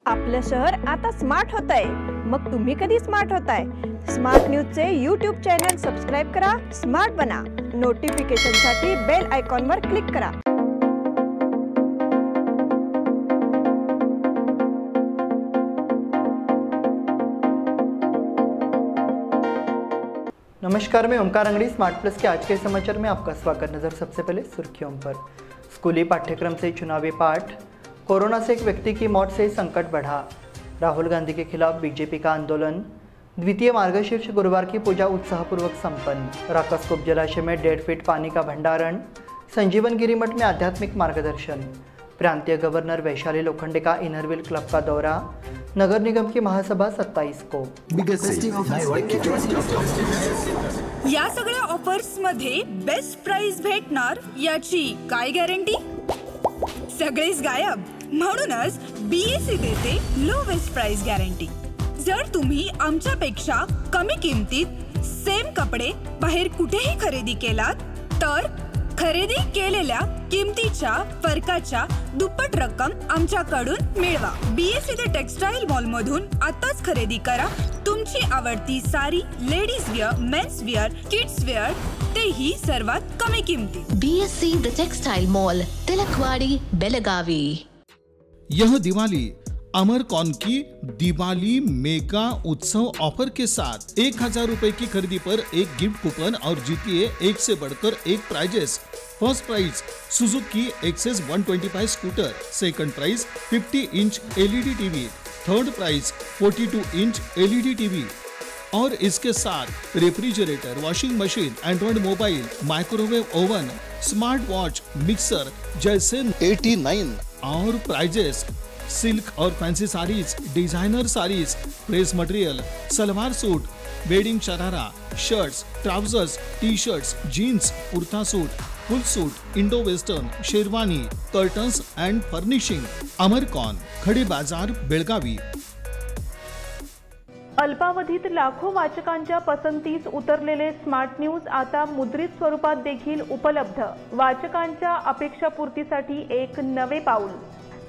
आपलं शहर आता स्मार्ट होत आहे। मग तुम्ही कधी स्मार्ट होताय? स्मार्ट न्यूजचे YouTube चॅनल सबस्क्राइब करा, स्मार्ट बना। नोटिफिकेशनसाठी बेल आयकॉनवर क्लिक करा। नमस्कार, मैं ओमकार अंगड़ी। स्मार्ट प्लस के आज के समाचार में आपका स्वागत। नजर सबसे पहले सुर्खियों पर। स्कूली पाठ्यक्रम से चुनावी पाठ। कोरोना से एक व्यक्ति की मौत से संकट बढ़ा। राहुल गांधी के खिलाफ बीजेपी का आंदोलन। द्वितीय मार्गशीर्ष गुरुवार की पूजा उत्साहपूर्वक संपन्न। राकासकुप जलाशय में 1.5 फीट पानी का भंडारण। संजीवन गिरी मठ में आध्यात्मिक मार्गदर्शन। प्रांतीय गवर्नर वैशाली लोखंडे का इनरव्हील क्लब का दौरा। नगर निगम की महासभा 27 को। या सगळ्या ऑफर्स मध्ये बेस्ट प्राइस भेटणार याची काय गॅरंटी? सगळेच गायब। म्हणूनच बीएससी देते लोवेस्ट प्राइस गॅरंटी। जर तुम्ही आमच्यापेक्षा कमी किमतीत सेम कपडे बाहेर कुठेही खरेदी केलात तर खरेदी केलेल्या किमतीच्या फरकाच्या दुप्पट रक्कम आमच्याकडून मिळवा। बीएससी द टेक्सटाईल मॉल मधून आताच खरेदी करा तुमची आवडती sari, ladies wear, mens wear, kids wear, तेही सर्वात कमी किमतीत। BSC the textile mall, Tilakwadi, Belagavi. यह दिवाली अमरकॉन की दिवाली मेगा उत्सव ऑफर के साथ 1000 रुपए की खरीदी पर एक गिफ्ट कूपन और जीतिए एक से बढ़कर एक prizes. First prize Suzuki Access 125 scooter, second prize 50 inch LED TV, third prize 42 inch LED TV और इसके साथ refrigerator, washing machine, Android mobile, microwave oven, smart watch, mixer जैसे 89 और प्राइजेस। सिल्क और fancy saris, designer saris, press material, salwar suit, wedding sharara, shirts, trousers, T shirts, jeans, kurta suit, full suit, Indo western, sherwani, curtains and furnishing. अमरकॉन, खडी बाजार, बेळगावी। अल्पावधीत लाखो वाचकांच्या पसंतीस उतरलेले smart news आता मुद्रित स्वरूपात देखील उपलब्ध। वाचकांच्या अपेक्षापूर्तीसाठी एक नवे पाऊल।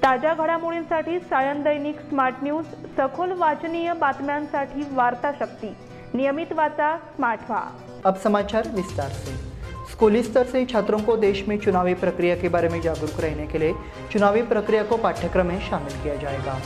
ताज्या घडामोडींसाठी सायन दैनिक स्मार्ट न्यूज, सखोल वाचनीय बातम्यांसाठी वार्ता शक्ति। नियमित वाचा, स्मार्ट व्हा। अब समाचार विस्तार से। स्कूली स्तर से छात्रों को देश में चुनावी प्रक्रिया के बारे में जागरूक रहने के लिए चुनावी प्रक्रिया को पाठ्यक्रम में शामिल किया जाएगा।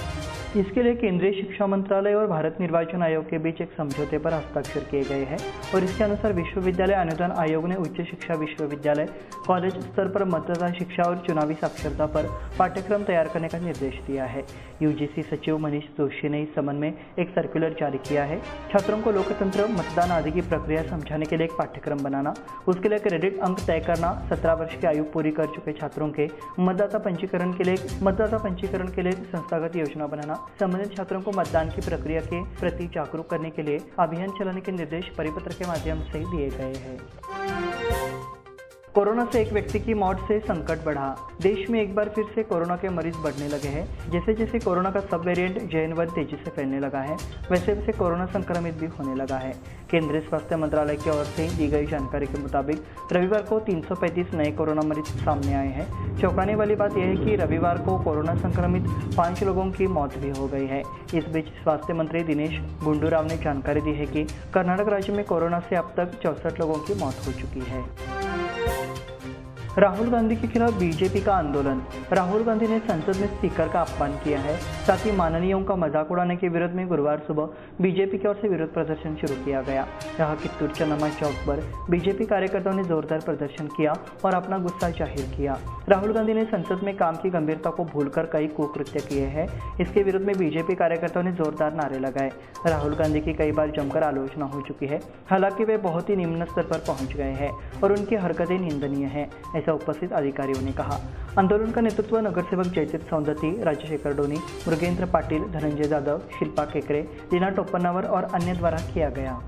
इसके लिए केंद्रीय शिक्षा मंत्रालय और भारत निर्वाचन आयोग के बीच एक समझौते पर हस्ताक्षर किए गए हैं और इसके अनुसार विश्वविद्यालय अनुदान आयोग ने उच्च शिक्षा विश्वविद्यालय, कॉलेज स्तर पर मतदाता शिक्षा और चुनावी साक्षरता पर पाठ्यक्रम तैयार करने का निर्देश दिया है। यूजीसी सचिव मनीष जोशी ने इस संबंध में एक सर्कुलर जारी किया है। छात्रों को लोकतंत्र, मतदान आदि की प्रक्रिया समझाने के लिए एक पाठ्यक्रम बनाना, उसके लिए क्रेडिट अंक तय करना, 17 वर्ष की आयु पूरी कर चुके छात्रों के मतदाता पंजीकरण के लिए संस्थागत योजना बनाना, संबंधित छात्रों को मतदान की प्रक्रिया के प्रति जागरूक करने के लिए अभियान चलाने के निर्देश परिपत्र के माध्यम से दिए गए हैं। कोरोना से एक व्यक्ति की मौत से संकट बढ़ा। देश में एक बार फिर से कोरोना के मरीज बढ़ने लगे हैं। जैसे जैसे कोरोना का सब वेरिएंट JN1 तेजी से फैलने लगा है, वैसे वैसे कोरोना संक्रमित भी होने लगा है। केंद्रीय स्वास्थ्य मंत्रालय की ओर से दी गई जानकारी के मुताबिक रविवार को 335 नए कोरोना मरीज सामने आए हैं। चौंकाने वाली बात यह है कि रविवार को कोरोना संक्रमित 5 लोगों की मौत भी हो गई है। इस बीच स्वास्थ्य मंत्री दिनेश गुंडूराव ने जानकारी दी है कि कर्नाटक राज्य में कोरोना से अब तक 64 लोगों की मौत हो चुकी है। राहुल गांधी के खिलाफ बीजेपी का आंदोलन। राहुल गांधी ने संसद में स्पीकर का अपमान किया है, साथ ही माननीयों का मजाक उड़ाने के विरोध में गुरुवार सुबह बीजेपी की ओर से विरोध प्रदर्शन शुरू किया गया। यहाँ कित्तूर चन्नम्मा चौक पर बीजेपी कार्यकर्ताओं ने जोरदार प्रदर्शन किया और अपना गुस्सा जाहिर किया। राहुल गांधी ने संसद में काम की गंभीरता को भूलकर कई कुकृत्य किए हैं। इसके विरोध में बीजेपी कार्यकर्ताओं ने जोरदार नारे लगाए। राहुल गांधी की कई बार जमकर आलोचना हो चुकी है, हालांकि वे बहुत ही निम्न स्तर पर पहुंच गए हैं और उनकी हरकतें निंदनीय हैं, ऐसा उपस्थित अधिकारियों ने कहा। आंदोलन का नेतृत्व नगरसेवक जयतीर्थ सौंदती, राजशेखर डोनी, मृगेंद्र पाटिल, धनंजय जाधव, शिल्पा केकरे, लीना टोपन्नावर और अन्य द्वारा किया गया।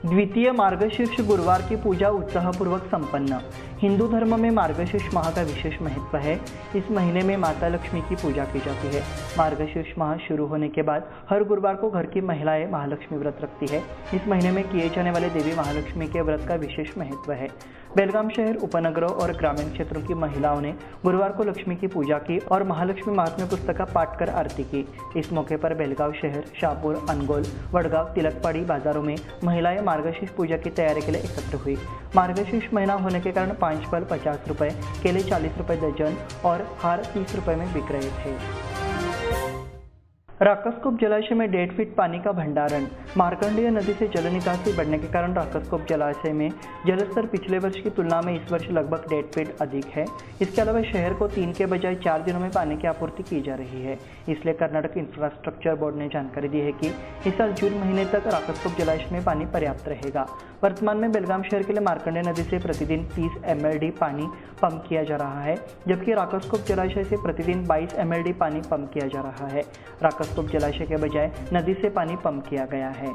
द्वितीय मार्गशीर्ष गुरुवार की पूजा उत्साहपूर्वक संपन्न। हिंदू धर्म में मार्गशीर्ष माह का विशेष महत्व है। इस महीने में माता लक्ष्मी की पूजा की जाती है। मार्गशीर्ष माह शुरू होने के बाद हर गुरुवार को घर की महिलाएं महालक्ष्मी व्रत रखती है। इस महीने में किए जाने वाले देवी महालक्ष्मी के व्रत का विशेष महत्व है। बेलगाम शहर, उपनगरों और ग्रामीण क्षेत्रों की महिलाओं ने गुरुवार को लक्ष्मी की पूजा की और महालक्ष्मी महात्म्य पुस्तक का पाठ कर आरती की। इस मौके पर बेलगाव शहर, शाहपुर, अनगोल, वडगांव, तिलकपाड़ी बाजारों में महिलाएं मार्गशीर्ष पूजा की तैयारी के लिए एकत्र हुई। मार्गशीर्ष महीना होने के कारण 5 फल 50 रुपए, केले 40 रुपए दर्जन और हार 30 रुपए में बिक रहे थे। राकसकोप जलाशय में 1.5 फीट पानी का भंडारण। मार्कंडेय नदी से जल निकासी बढ़ने के कारण राकसकोप जलाशय में जलस्तर पिछले वर्ष की तुलना में इस वर्ष लगभग 1.5 फीट अधिक है। इसके अलावा शहर को 3 के बजाय 4 दिनों में पानी की आपूर्ति की जा रही है। इसलिए कर्नाटक इंफ्रास्ट्रक्चर बोर्ड ने जानकारी दी है कि इस साल जून महीने तक राकसकोप जलाशय में पानी पर्याप्त रहेगा। वर्तमान में बेलगाम शहर के लिए मार्कंडेय नदी से प्रतिदिन 30 mld पानी पंप किया जा रहा है, जबकि राकसकोप जलाशय से प्रतिदिन 22 mld पानी पंप किया जा रहा है। राकसकोप जलाशय के बजाय नदी से पानी पंप किया गया है।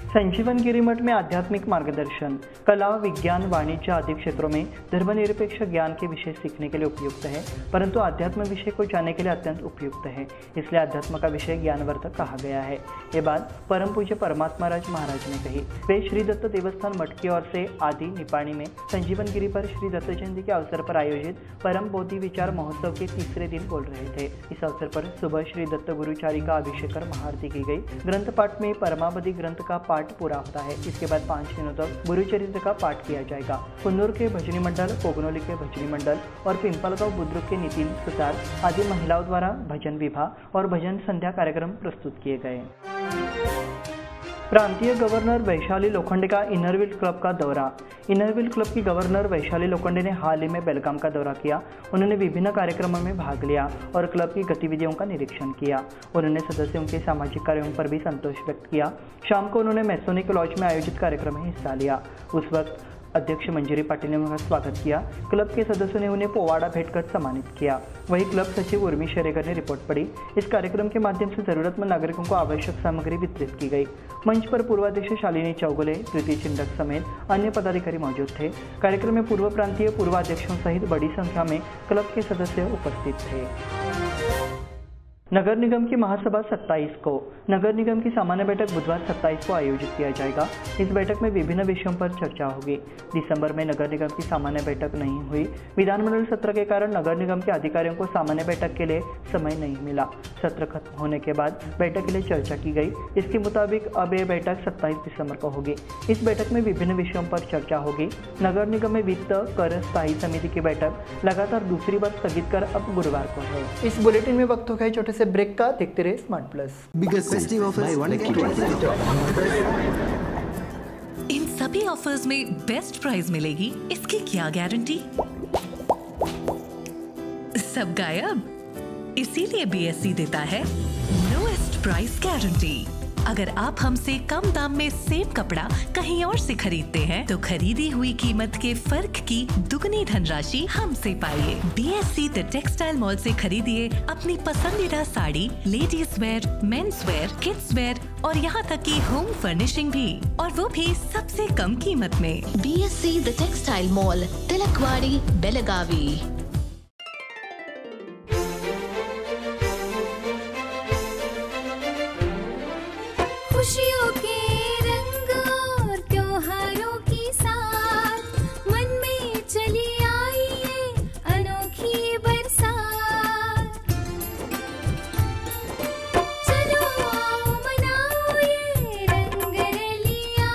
संजीवन गिरी मठ में आध्यात्मिक मार्गदर्शन। कला, विज्ञान, वाणिज्य आदि क्षेत्रों में धर्मनिरपेक्ष ज्ञान के विषय सीखने के लिए उपयुक्त है, परंतु आध्यात्म विषय को जानने के लिए अत्यंत उपयुक्त है। इसलिए आध्यात्म का विषय ज्ञानवर्धक कहा गया है। ये बात परम पूज्य परमात्मा राज महाराज ने कही। वे श्री दत्त देवस्थान मठ की ओर से आदि निपाणी में संजीवन गिरी पर श्री दत्त जयंती के अवसर पर आयोजित परम बोधि विचार महोत्सव के तीसरे दिन बोल रहे थे। इस अवसर पर सुबह श्री दत्त गुरुचारी का अभिषेक कर महाआरती की गई। ग्रंथ पाठ में परमावधि ग्रंथ का पाठ पूरा होता है। इसके बाद 5 दिनों तक गुरुचरित्र का पाठ किया जाएगा। कुंदूर के भजनी मंडल, कोगनोली के भजनी मंडल और पिंपलगांव बुद्रुक के नितिन सुतार आदि महिलाओं द्वारा भजन विवाह और भजन संध्या कार्यक्रम प्रस्तुत किए गए। प्रांतीय गवर्नर वैशाली लोखंडे का इनरव्हील क्लब का दौरा। इनरव्हील क्लब की गवर्नर वैशाली लोखंडे ने हाल ही में बेलगाम का दौरा किया। उन्होंने विभिन्न कार्यक्रमों में भाग लिया और क्लब की गतिविधियों का निरीक्षण किया। उन्होंने सदस्यों के सामाजिक कार्यों पर भी संतोष व्यक्त किया। शाम को उन्होंने मैसोनिक लॉज में आयोजित कार्यक्रम में हिस्सा लिया। उस वक्त अध्यक्ष मंजरी पाटिल ने उनका स्वागत किया। क्लब के सदस्यों ने उन्हें पोवाड़ा भेंट कर सम्मानित किया। वहीं क्लब सचिव उर्मी शेरेगर ने रिपोर्ट पढ़ी। इस कार्यक्रम के माध्यम से जरूरतमंद नागरिकों को आवश्यक सामग्री वितरित की गई। मंच पर पूर्वाध्यक्ष शालिनी चौगुले, कृति चिंडक समेत अन्य पदाधिकारी मौजूद थे। कार्यक्रम में पूर्व प्रांतीय पूर्वाध्यक्षों सहित बड़ी संख्या में क्लब के सदस्य उपस्थित थे। नगर निगम की महासभा 27 को। नगर निगम की सामान्य बैठक बुधवार 27 को आयोजित किया जाएगा। इस बैठक में विभिन्न विषयों पर चर्चा होगी। दिसंबर में नगर निगम की सामान्य बैठक नहीं हुई। विधानमंडल सत्र के कारण नगर निगम के अधिकारियों को सामान्य बैठक के लिए समय नहीं मिला। सत्र खत्म होने के बाद बैठक के लिए चर्चा की गई। इसके मुताबिक अब यह बैठक 27 दिसंबर को होगी। इस बैठक में विभिन्न विषयों पर चर्चा होगी। नगर निगम में वित्त कर स्थायी समिति की बैठक लगातार दूसरी बार स्थगित कर अब गुरुवार को है। इस बुलेटिन में वक्त हो गया छोटे से ब्रेक का। देखते रहे स्मार्ट प्लस। इन सभी ऑफर्स में बेस्ट प्राइस मिलेगी, इसकी क्या गारंटी? सब गायब। इसीलिए BSE देता है लोएस्ट प्राइस गारंटी। अगर आप हमसे कम दाम में सेम कपड़ा कहीं और से खरीदते हैं तो खरीदी हुई कीमत के फर्क की दुगनी धनराशि हमसे पाइए। BSE द टेक्सटाइल मॉल से खरीदिए अपनी पसंदीदा sari, ladies wear, men's wear, kids where और यहाँ तक की होम फर्निशिंग भी, और वो भी सबसे कम कीमत में। BSE the textile mall, Tilakwadi, Belagavi. खुशियों के रंग और त्योहारों की साथ मन में चली आई है अनोखी बरसात। चलो आओ मनाओ ये रंग रलियां,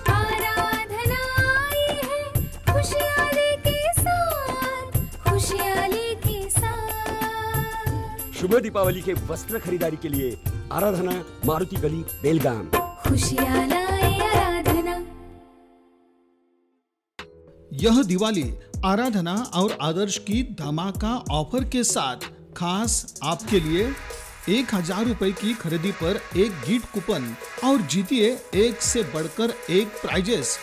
आराधना आई है खुशहाली के साथ, खुशहाली के साथ। शुभ दीपावली के वस्त्र खरीदारी के लिए आराधना, मारुति गली, बेलगाम। खुशियाँ लाए आराधना। यह दिवाली आराधना और आदर्श की धमाका ऑफर के साथ खास आपके लिए 1000 रुपए की खरीदी पर एक गिफ्ट कूपन और जीतिए 1 से बढ़कर 1 prizes.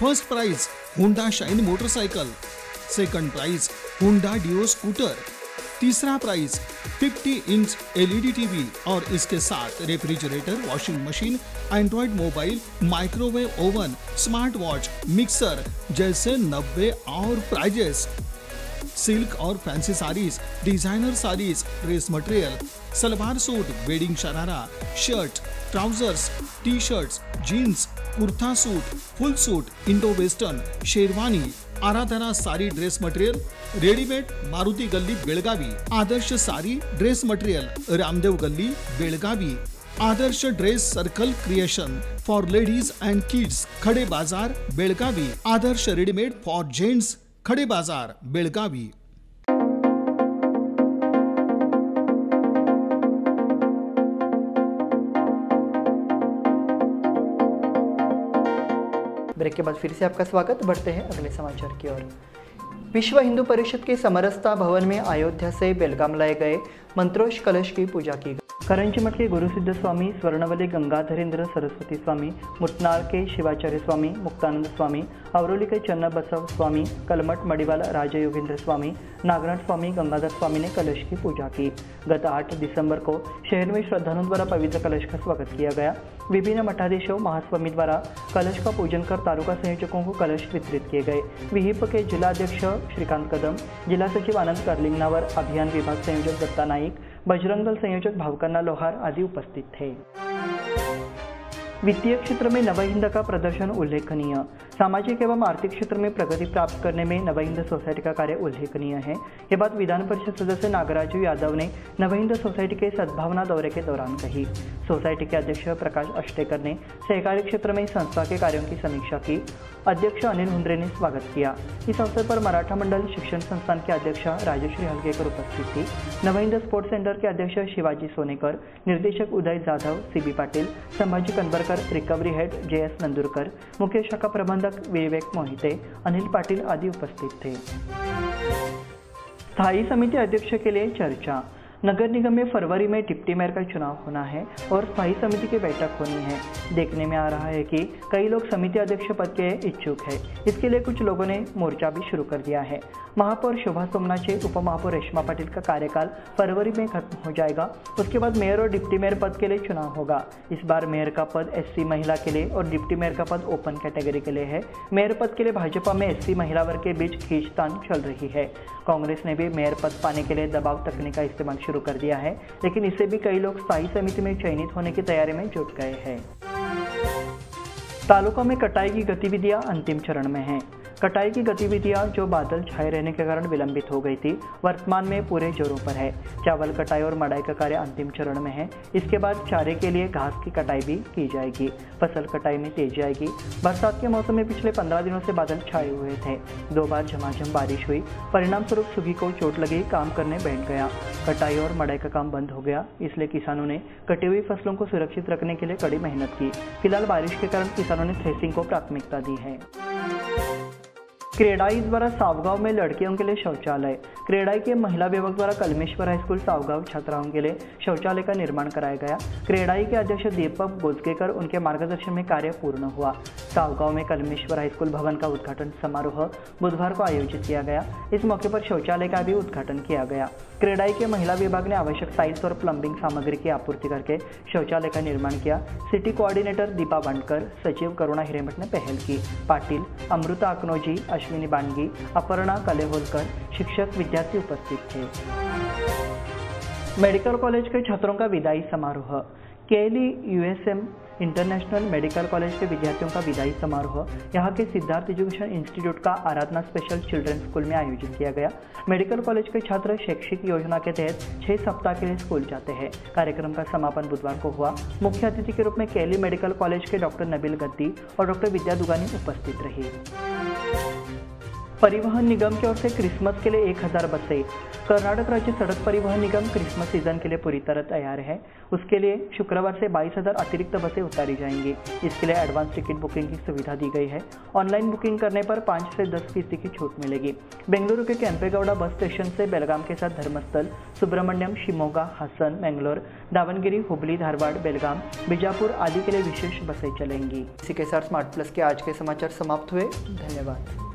First prize Honda Shine motorcycle, second prize Honda Dio scooter, तीसरा प्राइज 50 इंच LED टीवी और इसके साथ refrigerator, washing machine, Android mobile, microwave oven, smart watch, mixer जैसे 90 और प्राइजेस। सिल्क और fancy saris, designer saris, dress material, salwar suit, wedding sharara, shirt, trousers, T shirts, jeans, kurta suit, full suit, Indo western, sherwani, Aradhana Sari dress material, readymade Maruti गल्ली बेळगावी, आदर्श सारी dress material Ramdev Galli Belagavi, Adarsh dress circle creation for ladies and kids Khade Bazar Belagavi, Adarsh readymade for gents Khade Bazar Belagavi. Break के बाद फिर से आपका स्वागत। बढ़ते हैं अगले समाचार की ओर। विश्व हिंदू परिषद के समरसता भवन में अयोध्या से बेलगाम लाए गए मंत्रोश कलश की पूजा की गई। करंजी मठ के गुरुसिद्ध स्वामी, स्वर्णवली गंगाधरेंद्र सरस्वती स्वामी, मुटनाल के शिवाचार्य स्वामी, मुक्तानंद स्वामी, अवरोली के चन्न बसव स्वामी, कलमठ मड़ीवाल राजयोगेंद्र स्वामी, नागनाथ स्वामी, गंगाधर स्वामी ने कलश की पूजा की। गत 8 दिसंबर को शहर में श्रद्धालुओं द्वारा पवित्र कलश का स्वागत किया गया। विभिन्न मठाधीशों महास्वामी द्वारा कलश का पूजन कर तालुका संयोजकों को कलश वितरित किए गए। विहिप के जिलाध्यक्ष श्रीकांत कदम, जिला सचिव आनंद कर्लिंगनावर, अभियान विभाग संयोजक दत्ता नाईक, बजरंग दल संयोजक भावकन्ना लोहार आदि उपस्थित थे। वित्तीय क्षेत्र में नवहिंद का प्रदर्शन उल्लेखनीय। सामाजिक एवं आर्थिक क्षेत्र में प्रगति प्राप्त करने में नवहिंद सोसाइटी का कार्य उल्लेखनीय है। ये बात विधान परिषद सदस्य नागराजू यादव ने नवहिंद सोसाइटी के सद्भावना दौरे के दौरान कही। सोसाइटी के अध्यक्ष प्रकाश अष्टेकर ने सहकारी क्षेत्र में संस्था के कार्यों की समीक्षा की। अध्यक्ष अनिल हुंद्रे ने स्वागत किया। इस अवसर पर मराठा मंडल शिक्षण संस्थान के अध्यक्ष राजश्री हलगेकर उपस्थित थी। नवहिंद स्पोर्ट्स सेंटर के अध्यक्ष शिवाजी सोनेकर, निर्देशक Uday Jadhav, CB Patil, Sambhaji Kanbarkar, recovery head JS Nandurkar, मुख्य शाखा प्रबंधक विवेक मोहिते, अनिल पाटिल आदि उपस्थित थे। स्थायी समिति अध्यक्ष के लिए चर्चा। नगर निगम में फरवरी में डिप्टी मेयर का चुनाव होना है और स्थायी समिति की बैठक होनी है। देखने में आ रहा है कि कई लोग समिति अध्यक्ष पद के इच्छुक है। इसके लिए कुछ लोगों ने मोर्चा भी शुरू कर दिया है। महापौर शोभा सोमनाचे, उपमहापौर रेशमा पाटिल का कार्यकाल फरवरी में खत्म हो जाएगा। उसके बाद मेयर और डिप्टी मेयर पद के लिए चुनाव होगा। इस बार मेयर का पद SC महिला के लिए और डिप्टी मेयर का पद ओपन कैटेगरी के लिए है। मेयर पद के लिए भाजपा में SC महिला वर्ग के बीच खींचतान चल रही है। कांग्रेस ने भी मेयर पद पाने के लिए दबाव तकनीक का इस्तेमाल शुरू कर दिया है, लेकिन इससे भी कई लोग स्थायी समिति में चयनित होने की तैयारी में जुट गए हैं। तालुका में कटाई की गतिविधियां अंतिम चरण में हैं। कटाई की गतिविधियां जो बादल छाए रहने के कारण विलंबित हो गई थी, वर्तमान में पूरे जोरों पर है। चावल कटाई और मड़ाई का कार्य अंतिम चरण में है। इसके बाद चारे के लिए घास की कटाई भी की जाएगी। फसल कटाई में तेजी आएगी। बरसात के मौसम में पिछले 15 दिनों से बादल छाए हुए थे। 2 बार झमाझम बारिश हुई। परिणाम स्वरूप सुगी को चोट लगी, काम करने बैठ गया। कटाई और मड़ाई का काम बंद हो गया। इसलिए किसानों ने कटी हुई फसलों को सुरक्षित रखने के लिए कड़ी मेहनत की। फिलहाल बारिश के कारण किसानों ने थ्रेसिंग को प्राथमिकता दी है। क्रेडाई द्वारा सावगांव में लड़कियों के लिए शौचालय। क्रेडाई के महिला विभाग द्वारा कलमेश्वर हाई स्कूल सावगांव छात्राओं के लिए शौचालय का निर्माण कराया गया। क्रेडाई के अध्यक्ष दीपक गोजकेकर उनके मार्गदर्शन में कार्य पूर्ण हुआ। सावगांव में कलमेश्वर हाई स्कूल भवन का उद्घाटन समारोह बुधवार को आयोजित किया गया। इस मौके पर शौचालय का भी उद्घाटन किया गया। क्रेडाई के महिला विभाग ने आवश्यक टाइल्स और प्लम्बिंग सामग्री की आपूर्ति करके शौचालय का निर्माण किया। सिटी कोऑर्डिनेटर दीपा बांडकर, सचिव करुणा हिरेमठ ने पहल की। पाटिल, अमृता अकनोजी, अश्विनी बानगी, अपर्णा कलेहोलकर, शिक्षक विद्यार्थी उपस्थित थे। मेडिकल कॉलेज के छात्रों का विदाई समारोह। केली USM इंटरनेशनल मेडिकल कॉलेज के विद्यार्थियों का विदाई समारोह यहाँ के सिद्धार्थ एजुकेशन इंस्टीट्यूट का आराधना स्पेशल चिल्ड्रन स्कूल में आयोजित किया गया। मेडिकल कॉलेज के छात्र शैक्षिक योजना के तहत 6 सप्ताह के लिए स्कूल जाते हैं। कार्यक्रम का समापन बुधवार को हुआ। मुख्य अतिथि के रूप में केली मेडिकल कॉलेज के डॉक्टर नबील गद्दी और डॉक्टर विद्या दुगानी उपस्थित रही। परिवहन निगम की ओर से क्रिसमस के लिए 1000 बसें। कर्नाटक राज्य सड़क परिवहन निगम क्रिसमस सीजन के लिए पूरी तरह तैयार है। उसके लिए शुक्रवार से 22,000 अतिरिक्त बसें उतारी जाएंगी। इसके लिए एडवांस टिकट बुकिंग की सुविधा दी गई है। ऑनलाइन बुकिंग करने पर 5 से 10% की छूट मिलेगी। बेंगलुरु के केंपेगौड़ा बस स्टेशन से बेलगाम के साथ धर्मस्थल, सुब्रमण्यम, शिमोगा, हासन, मैंगलोर, दावनगिरी, हुबली, धारवाड़, बेलगाम, बीजापुर आदि के लिए विशेष बसें चलेंगी। इसी के साथ स्मार्ट प्लस के आज के समाचार समाप्त हुए। धन्यवाद।